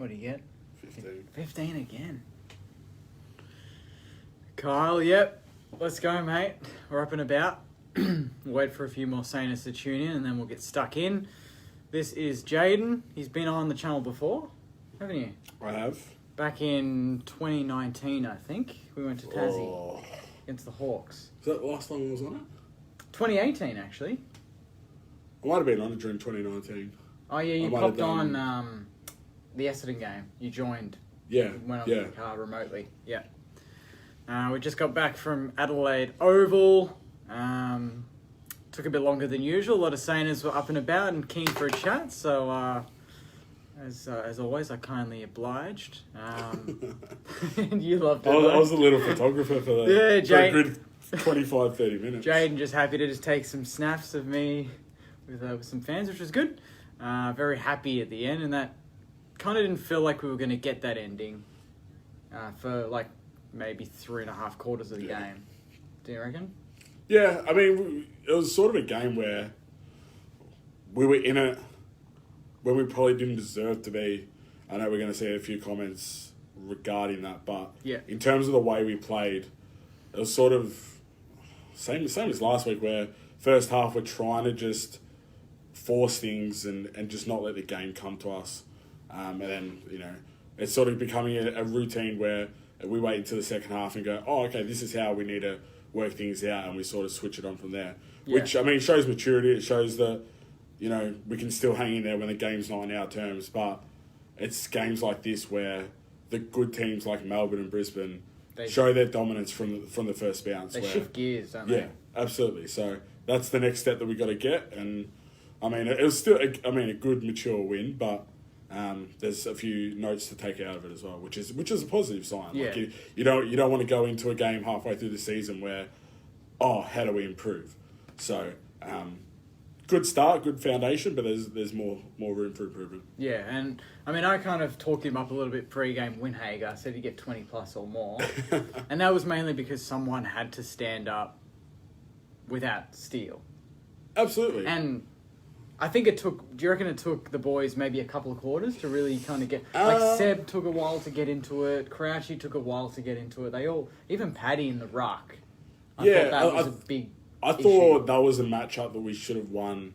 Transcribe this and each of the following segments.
What do you get? 15. 15 again. Kyle, yep. Let's go, mate. We're up and about. Wait for a few more saners to tune in and then we'll get stuck in. This is Jaden. He's been on the channel before, haven't you? I have. Back in 2019, I think. We went to Tassie against the Hawks. Is that the last time I was on it? 2018, actually. I might have been on it during 2019. Oh, yeah, you popped on the Essendon game. You joined. Yeah, Went on the car remotely. Yeah. We just got back from Adelaide Oval. Took a bit longer than usual. A lot of saners were up and about and keen for a chat. So, as always, I kindly obliged. You loved it. I was a little photographer for that. Yeah, Jade. For a good 25, 30 minutes. Jaden just happy to just take some snaps of me with some fans, which was good. Very happy at the end, and that kind of didn't feel like we were going to get that ending for like maybe 3.5 quarters of the game. Do you reckon? Yeah, I mean, it was sort of a game where we were in it when we probably didn't deserve to be. I know we're going to see a few comments regarding that, but yeah, in terms of the way we played, it was sort of same as last week, where first half we're trying to just force things and just not let the game come to us. And then, it's sort of becoming a routine where we wait until the second half and go, oh, okay, this is how we need to work things out, and we sort of switch it on from there. Yeah. Which, I mean, shows maturity. It shows that, we can still hang in there when the game's not on our terms, but it's games like this where the good teams like Melbourne and Brisbane show their dominance from the first bounce. They shift gears, don't they? Yeah, absolutely. So that's the next step that we got to get, and I mean, it was still, a good, mature win, but there's a few notes to take out of it as well, which is a positive sign. Yeah. Like you don't want to go into a game halfway through the season where, how do we improve? So, good start, good foundation, but there's more room for improvement. Yeah, and I mean, I kind of talked him up a little bit pre-game. Winhager, I said he'd get 20 plus or more, and that was mainly because someone had to stand up without Steele. Absolutely, and I think do you reckon it took the boys maybe a couple of quarters to really kind of get... Seb took a while to get into it. Crouchy took a while to get into it. Even Paddy in the ruck. I thought that was a big issue. Thought that was a matchup that we should have won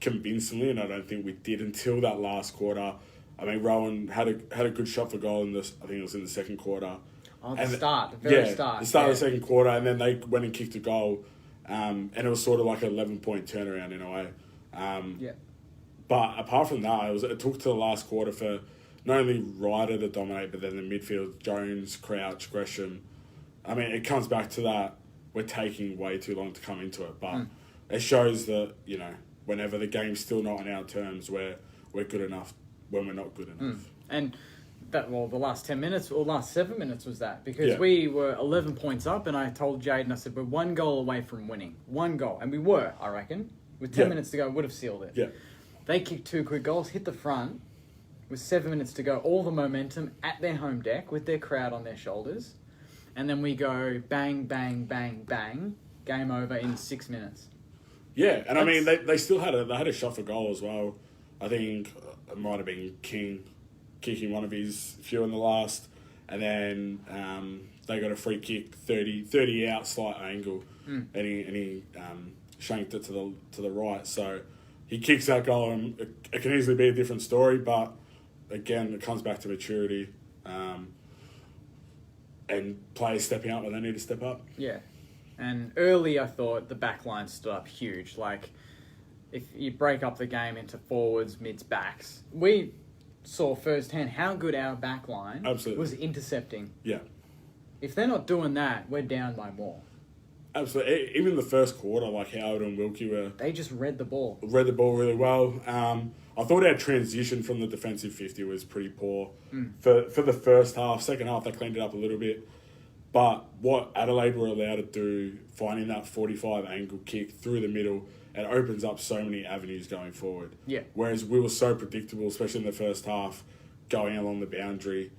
convincingly, and I don't think we did until that last quarter. I mean, Rowan had a good shot for goal in this. I think it was in the second quarter. Oh, the start. The very start. The start of the second quarter, and then they went and kicked a goal. And it was sort of like an 11-point turnaround in a way. But apart from that, it took to the last quarter for not only Ryder to dominate, but then the midfield, Jones, Crouch, Gresham. I mean, it comes back to that we're taking way too long to come into it. But it shows that, whenever the game's still not on our terms, we're good enough when we're not good enough. And... the last 10 minutes or last 7 minutes was that, because we were 11 points up, and I told Jaden, I said, we're 1 goal away from winning. 1 goal. And we were, I reckon. With 10 minutes to go, would have sealed it. Yeah. They kicked 2 quick goals, hit the front, with 7 minutes to go, all the momentum at their home deck with their crowd on their shoulders. And then we go bang, bang, bang, bang, game over in 6 minutes. Yeah, and I mean, they still had a shot for goal as well. I think it might have been King kicking one of his few in the last, and then they got a free kick 30 out, slight angle, and he shanked it to the right. So he kicks that goal, and it can easily be a different story. But again, it comes back to maturity, and players stepping up when they need to step up. Yeah, and early I thought the back line stood up huge. Like if you break up the game into forwards, mids, backs, we saw firsthand how good our back line was intercepting. Yeah. If they're not doing that, we're down by more. Absolutely. Even the first quarter, like Howard and Wilkie were... They just read the ball. Read the ball really well. I thought our transition from the defensive 50 was pretty poor for the first half. Second half, they cleaned it up a little bit. But what Adelaide were allowed to do, finding that 45 angle kick through the middle... it opens up so many avenues going forward. Yeah. Whereas we were so predictable, especially in the first half, going along the boundary.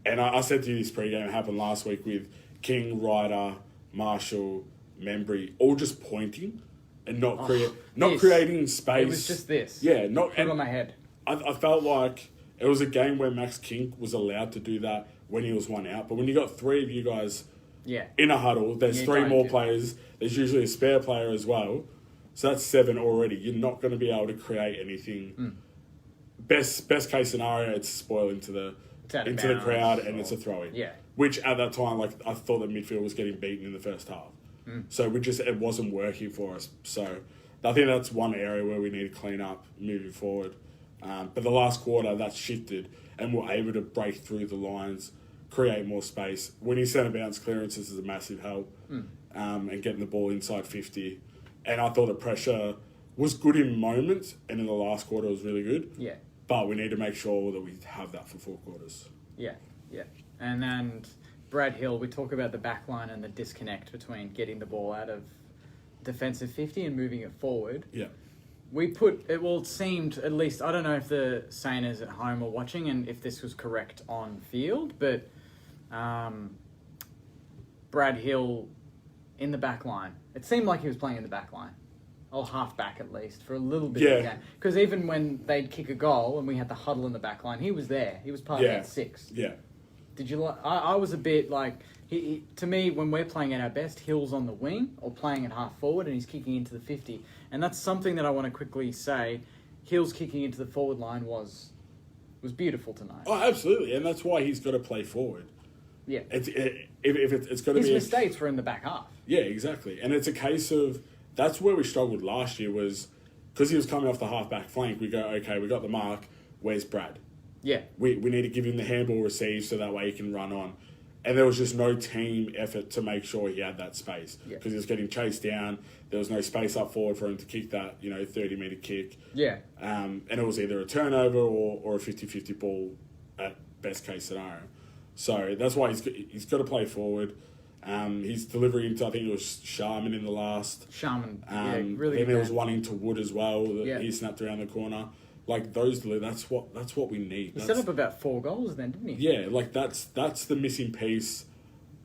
And I said to you this pre-game, it happened last week with King, Ryder, Marshall, Membry, all just pointing and not creating space. It was just this. Yeah. Put it on my head. I felt like it was a game where Max King was allowed to do that when he was one out. But when you got three of you guys in a huddle, there's three more players. There's usually a spare player as well. So that's 7 already. You're not going to be able to create anything. Best case scenario, it's a spoil into the crowd and it's a throw-in. Yeah. Which at that time, like, I thought the midfield was getting beaten in the first half. So it wasn't working for us. So I think that's one area where we need to clean up moving forward. But the last quarter, that shifted and we're able to break through the lines, create more space. Winning centre bounce clearances is a massive help, and getting the ball inside 50. And I thought the pressure was good in moments, and in the last quarter it was really good. Yeah. But we need to make sure that we have that for 4 quarters. Yeah. And Brad Hill, we talk about the back line and the disconnect between getting the ball out of defensive 50 and moving it forward. Yeah. It seemed, at least, I don't know if the Saners at home are watching and if this was correct on field, but Brad Hill in the back line, it seemed like he was playing in the back line, or half back at least, for a little bit of the game. Because even when they'd kick a goal and we had the huddle in the back line, he was there. He was part of that 6. Yeah. Did you I was a bit like, he to me, when we're playing at our best, Hill's on the wing or playing at half forward and he's kicking into the 50. And that's something that I want to quickly say. Hill's kicking into the forward line was beautiful tonight. Oh, absolutely. And that's why he's got to play forward. Yeah. It's got to be... His mistakes were in the back half. Yeah, exactly. And it's a case of... That's where we struggled last year was... Because he was coming off the half-back flank, we go, okay, we got the mark. Where's Brad? Yeah. We need to give him the handball receive so that way he can run on. And there was just no team effort to make sure he had that space. Because he was getting chased down. There was no space up forward for him to kick that, 30-metre kick. Yeah. And it was either a turnover or a 50-50 ball at best case scenario. So that's why he's got to play forward. He's delivering into, I think it was Sharman in the last. Sharman, really. Then there was one into Wood as well that he snapped around the corner. Like those, that's what we need. He set up about 4 goals then, didn't he? Yeah, like that's the missing piece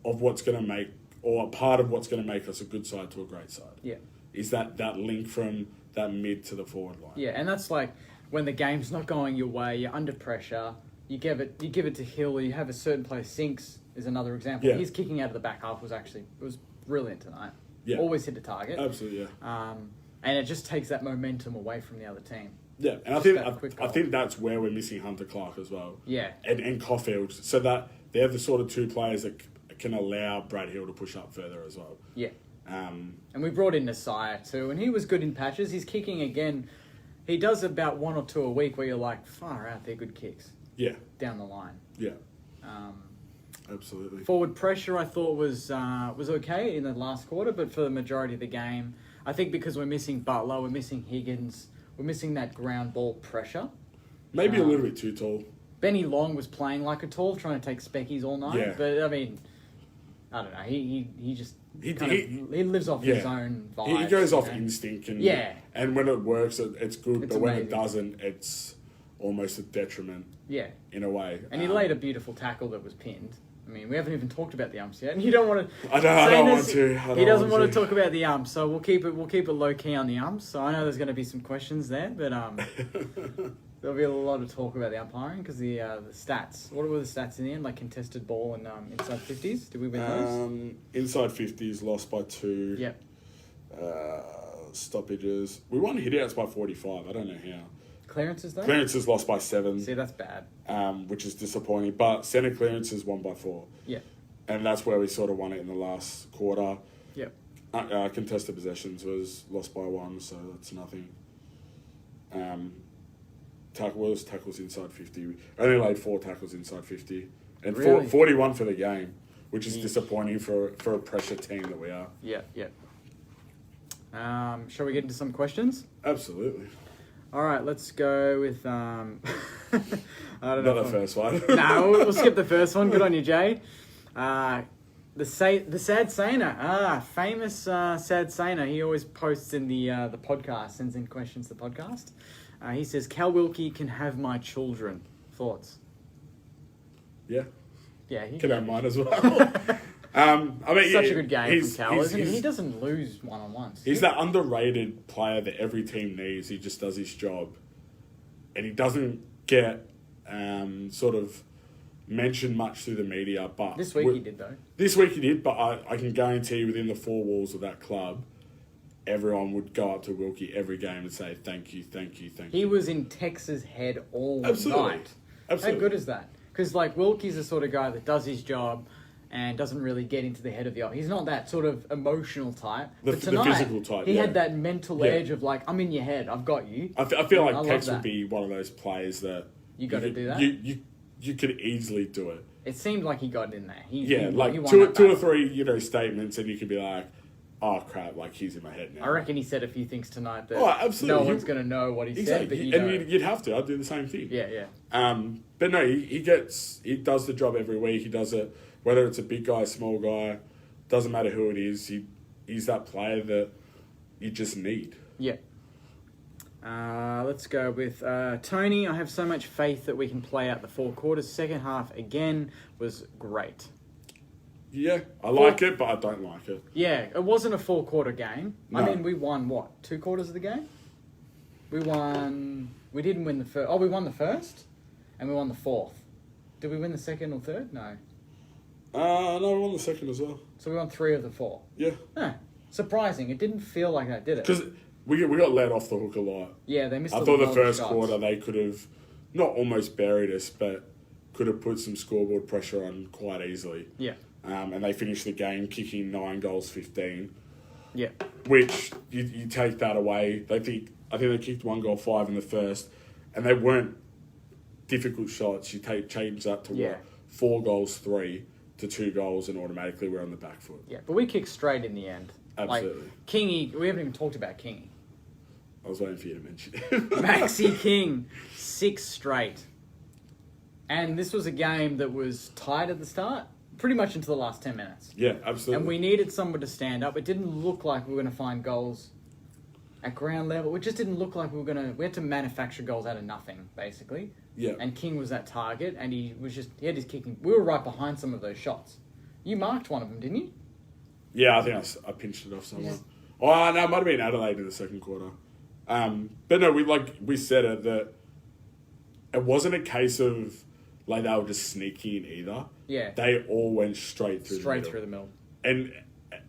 of what's going to make, or a part of what's going to make us a good side to a great side. Yeah, is that link from that mid to the forward line. Yeah, and that's like when the game's not going your way, you're under pressure. You give it to Hill. Or you have a certain player. Sinks is another example. Yeah. His kicking out of the back half was brilliant tonight. Yeah, always hit the target. Absolutely. Yeah. And it just takes that momentum away from the other team. Yeah, and I think that's where we're missing Hunter Clark as well. Yeah, and Caulfield, so that they're the sort of 2 players that can allow Brad Hill to push up further as well. Yeah, and we brought in Nasai too, and he was good in patches. He's kicking again. He does about 1 or 2 a week where you're like, far out, they're good kicks. Yeah, down the line. Yeah, absolutely. Forward pressure, I thought was okay in the last quarter, but for the majority of the game, I think because we're missing Butler, we're missing Higgins. We're missing that ground ball pressure. Maybe a little bit too tall. Benny Long was playing like a tall, trying to take speckies all night. Yeah. But, I mean, I don't know. He just he lives off his own vibes. He goes off instinct. And when it works, it's good. But when it doesn't, it's almost a detriment. Yeah. In a way. And he laid a beautiful tackle that was pinned. I mean, we haven't even talked about the umps yet, and you don't want to. I don't want to. He doesn't want to talk about the umps, so we'll keep it low key on the umps. So I know there's going to be some questions there, but there'll be a lot of talk about the umpiring because the stats. What were the stats in the end? Like contested ball and inside 50s. Did we win those? Inside 50s lost by 2. Yep. Stoppages. We won hitouts by 45. I don't know how. Clearances though? Clearances lost by 7. See, that's bad. Which is disappointing. But centre clearances won by 4. Yeah. And that's where we sort of won it in the last quarter. Yep. Contested possessions was lost by 1, so that's nothing. Tackles inside 50. We only laid 4 tackles inside 50. And really? 41 for the game, which is disappointing for a pressure team that we are. Yeah, yeah. Shall we get into some questions? Absolutely. All right, let's go with... I don't know. Not the first one. No, we'll skip the first one. Good on you, Jay. The Sad Saner. Famous Sad Saner. He always posts in the podcast, sends in questions to the podcast. He says, Cal Wilkie can have my children. Thoughts? Yeah. Yeah, he can have mine as well. I mean, such a good game from Cal, isn't he? He doesn't lose one-on-ones. He's that underrated player that every team needs. He just does his job. and he doesn't get sort of mentioned much through the media. But This week he did, though. This week he did, but I can guarantee you within the four walls of that club, everyone would go up to Wilkie every game and say, thank you, thank you, thank you. He was in Tex's head all Absolutely. night. Absolutely. How good is that? Because, like, Wilkie's the sort of guy that does his job and doesn't really get into the head of the... He's not that sort of emotional type. But tonight, the physical type, he yeah. had that mental edge of, like, I'm in your head, I've got you. I feel like I Tex love would that. be one of those players that... You got to do that? You could easily do it. It seemed like he got in there. He Like won two that or battle. three, statements, and you could be like, "Oh crap!" Like he's in my head now. I reckon he said a few things tonight that absolutely. no one's going to know what he Exactly. said, but you know. You'd have to. I'd do the same thing. Yeah. But no, he does the job every week. He does it, whether it's a big guy, small guy, doesn't matter who it is. He's that player that you just need. Yeah. Let's go with Tony. I have so much faith that we can play out the four quarters. Second half, again, was great. Yeah, I like it, but I don't like it. Yeah, it wasn't a four-quarter game. No. I mean, we won, what, 2 quarters of the game? We didn't win the first. Oh, we won the first, and we won the fourth. Did we win the second or third? No. No, we won the second as well. So we won 3 of the 4. Yeah. Huh. Surprising. It didn't feel like that, did it? Because we got let off the hook a lot. Yeah, they missed I a thought lot the of first shots. quarter they could have not almost buried us, but could have put some scoreboard pressure on quite easily. Yeah. And they finished the game kicking 9 goals, 15. Yeah. Which you take that away. I think they kicked 1 goal, 5 in the first, and they weren't difficult shots. You change that to 4 goals, 3 to 2 goals, and automatically we're on the back foot. Yeah, but we kicked straight in the end. Absolutely. Like, Kingy, we haven't even talked about Kingy. I was waiting for you to mention it. Maxi King, 6 straight. And this was a game that was tight at the start, pretty much into the last 10 minutes. Yeah, absolutely. And we needed someone to stand up. It didn't look like we were going to find goals at ground level. It just didn't look like we had to manufacture goals out of nothing, basically. Yeah. And King was that target, and he had his kicking. We were right behind some of those shots. You marked one of them, didn't you? Yeah, I think I pinched it off someone. Oh, no, it might have been Adelaide in the second quarter. But no, we said it, that it wasn't a case of like they were just sneaky in either. Yeah. They all went straight through Through the middle. And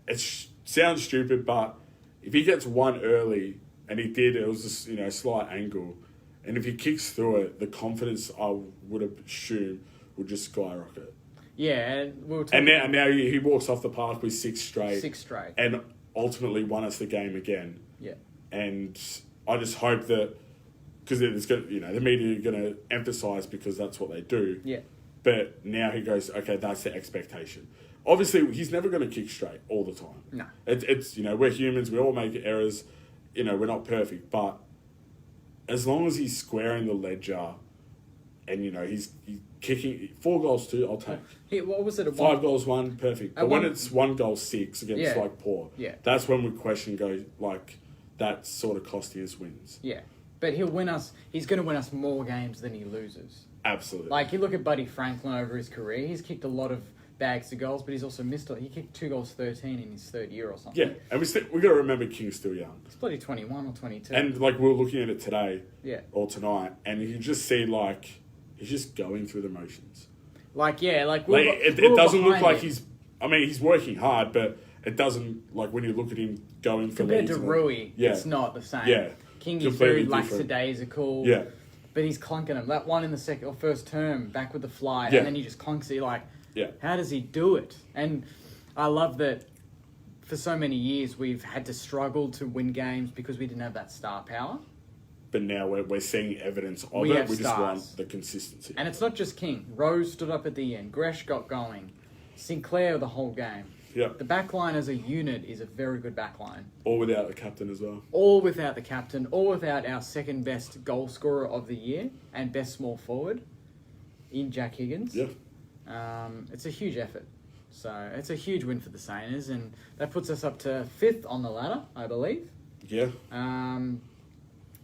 it sounds stupid, but if he gets one early, and he did, it was just, a slight angle. And if he kicks through it, the confidence, I would assume, would just skyrocket. Yeah, and we were talking... And now he walks off the park with 6 straight. 6 straight. And ultimately won us the game again. Yeah. And I just hope that, because it's going, the media are going to emphasise because that's what they do. Yeah. But now he goes, okay, that's the expectation. Obviously, he's never going to kick straight all the time. No. It's we're humans. We all make errors. We're not perfect. But as long as he's squaring the ledger, and he's kicking 4 goals 2, I'll take. What was it? 5 goals 1, perfect. But when it's 1 goal 6 against poor, that's when we question goes like that's sort of costing us wins. Yeah, but he'll win us. He's going to win us more games than he loses. Absolutely. Like you look at Buddy Franklin over his career. He's kicked a lot of bags to goals, but he's also missed it. He kicked 2 goals 13 in his 3rd year or something. Yeah, and we got to remember King's still young. He's bloody 21 or 22. And we were looking at it today, or tonight, and you just see he's just going through the motions. It doesn't look like he's working hard, but it doesn't, like when you look at him going for compared leads to Rui, it's not the same. Yeah, King is very lackadaisical. Yeah, but he's clunking him. That one in the second or first term, back with the fly, Yeah. and then he just clunks it. Yeah. How does he do it? And I love that. For so many years, we've had to struggle to win games because we didn't have that star power. But now we're seeing evidence of We it. have We just stars. want the consistency. And it's not just King. Rose stood up at the end. Gresh got going. Sinclair the whole game. Yeah. The back line as a unit is a very good back line. All without the captain as well. All without the captain. All without our second best goal scorer of the year and best small forward in Jack Higgins. Yeah. It's a huge effort. So it's a huge win for the Sainers, and that puts us up to 5th on the ladder, I believe. Yeah.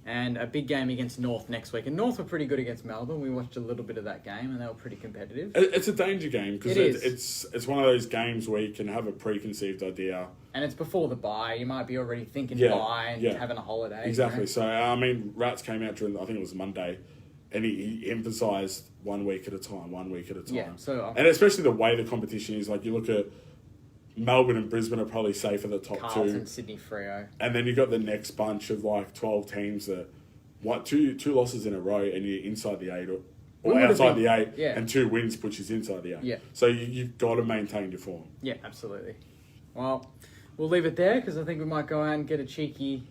and a big game against North next week. And North were pretty good against Melbourne. We watched a little bit of that game, and they were pretty competitive. It's a danger game because It it's one of those games where you can have a preconceived idea. And it's before the bye. You might be already thinking bye and having a holiday. Exactly. You know? So, I mean, Rats came out during, I think it was Monday, and he emphasised 1 week at a time, 1 week at a time. Yeah, so, and especially the way the competition is, like you look at Melbourne and Brisbane are probably safe at the top Carlton, two. Sydney, Freo. And then you got the next bunch of like 12 teams that, two losses in a row and you're inside the 8 or outside the 8, and 2 wins puts you inside the 8. Yeah. So you've got to maintain your form. Yeah, absolutely. Well, we'll leave it there because I think we might go out and get a cheeky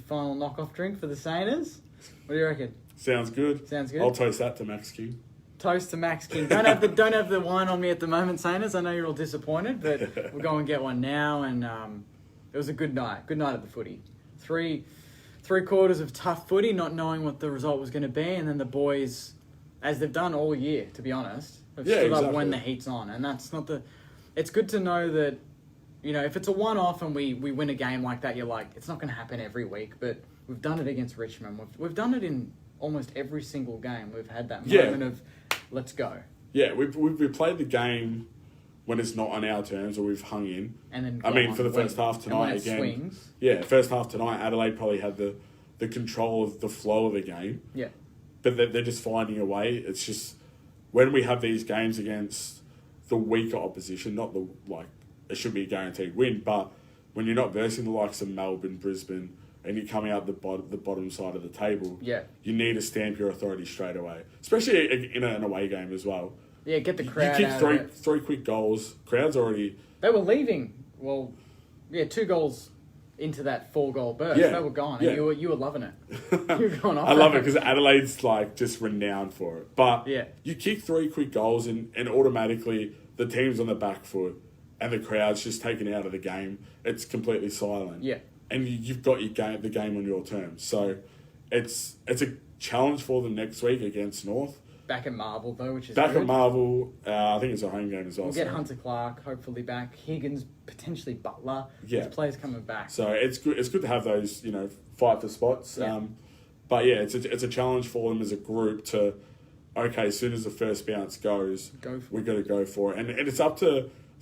final knock-off drink for the Saners. What do you reckon? Sounds good. Sounds good. I'll toast that to Max King. Toast to Max King. Don't have the wine on me at the moment, Saners. I know you're all disappointed, but we'll go and get one now. And it was a good night. Good night at the footy. Three quarters of tough footy, not knowing what the result was going to be, and then the boys, as they've done all year, to be honest, have stood up when the heat's on. And that's not the. It's good to know that, you know, if it's a one-off and we win a game like that, you're like, it's not going to happen every week, but we've done it against Richmond. We've done it in almost every single game. We've had that moment of, let's go. Yeah, we've played the game when it's not on our terms, or we've hung in. And then I mean, for the first half tonight again. Swings. Yeah, first half tonight, Adelaide probably had the control of the flow of the game. Yeah. But they're just finding a way. It's just when we have these games against the weaker opposition, not the it should be a guaranteed win, but when you're not versing the likes of Melbourne, Brisbane, and you're coming out the bottom side of the table, you need to stamp your authority straight away, especially in an away game as well. Yeah, get the crowd you out kick of it. three quick goals. Crowd's already... They were leaving. Well, 2 goals into that 4-goal burst. They were gone. And you were loving it. You were going off. I love it because Adelaide's just renowned for it. But you kick 3 quick goals and automatically the team's on the back foot and the crowd's just taken out of the game. It's completely silent. Yeah. And you've got the game on your terms. So it's a challenge for them next week against North. Back at Marvel, though, which is back good. at Marvel. I think it's a home game as well. We'll get Hunter Clark, hopefully back. Higgins, potentially Butler. Yeah. There's players coming back. So it's good to have those, fight for spots. Yeah. But yeah, it's a challenge for them as a group to, okay, as soon as the first bounce goes, we've got to go for it. And it's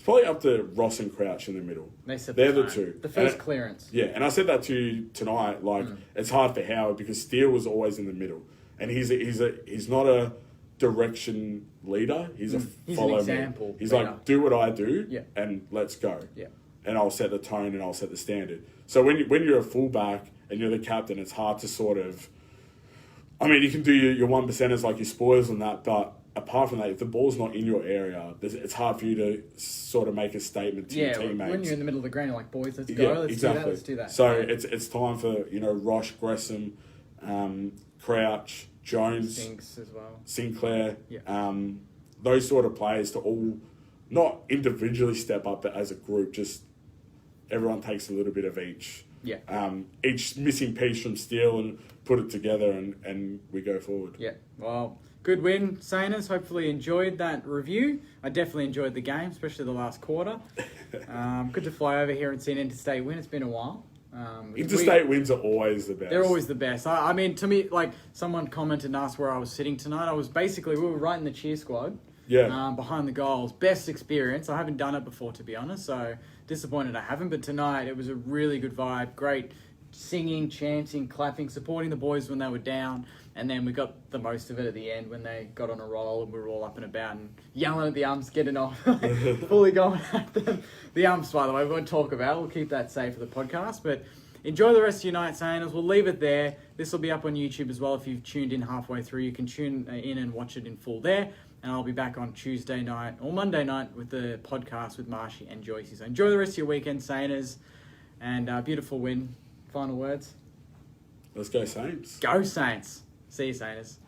probably up to Ross and Crouch in the middle. They're the two. The first clearance. Yeah, and I said that to you tonight. It's hard for Howard because Steele was always in the middle, and he's not a direction leader. He's follow an example. Me. He's leader. like, do what I do, and let's go. Yeah. And I'll set the tone and I'll set the standard. So when you're a fullback and you're the captain, it's hard to sort of. I mean, you can do your 1%ers like your spoils and that, but apart from that, if the ball's not in your area, it's hard for you to sort of make a statement to your teammates. When you're in the middle of the ground, you're like, boys, let's go, let's do that. So it's time for, Rosh, Gresham, Crouch, Jones, Sinks as well. Sinclair, those sort of players to all not individually step up, but as a group, just everyone takes a little bit of each. Yeah. Each missing piece from Steele and put it together and we go forward. Yeah. Well, good win, Saners. Hopefully enjoyed that review. I definitely enjoyed the game, especially the last quarter. Good to fly over here and see an interstate win. It's been a while. Interstate wins are always the best. They're always the best. I mean, to me, someone commented and asked where I was sitting tonight. We were right in the cheer squad. Yeah. Behind the goals. Best experience. I haven't done it before, to be honest, so disappointed I haven't. But tonight, it was a really good vibe. Great singing, chanting, clapping, supporting the boys when they were down. And then we got the most of it at the end when they got on a roll and we were all up and about and yelling at the umps, getting off, fully going at them. The umps, by the way, we won't talk about. We'll keep that safe for the podcast. But enjoy the rest of your night, Saners. We'll leave it there. This will be up on YouTube as well. If you've tuned in halfway through, you can tune in and watch it in full there. And I'll be back on Tuesday night or Monday night with the podcast with Marshy and Joycey. So enjoy the rest of your weekend, Saners. And beautiful win. Final words? Let's go Saints. Go Saints. See you, Saners.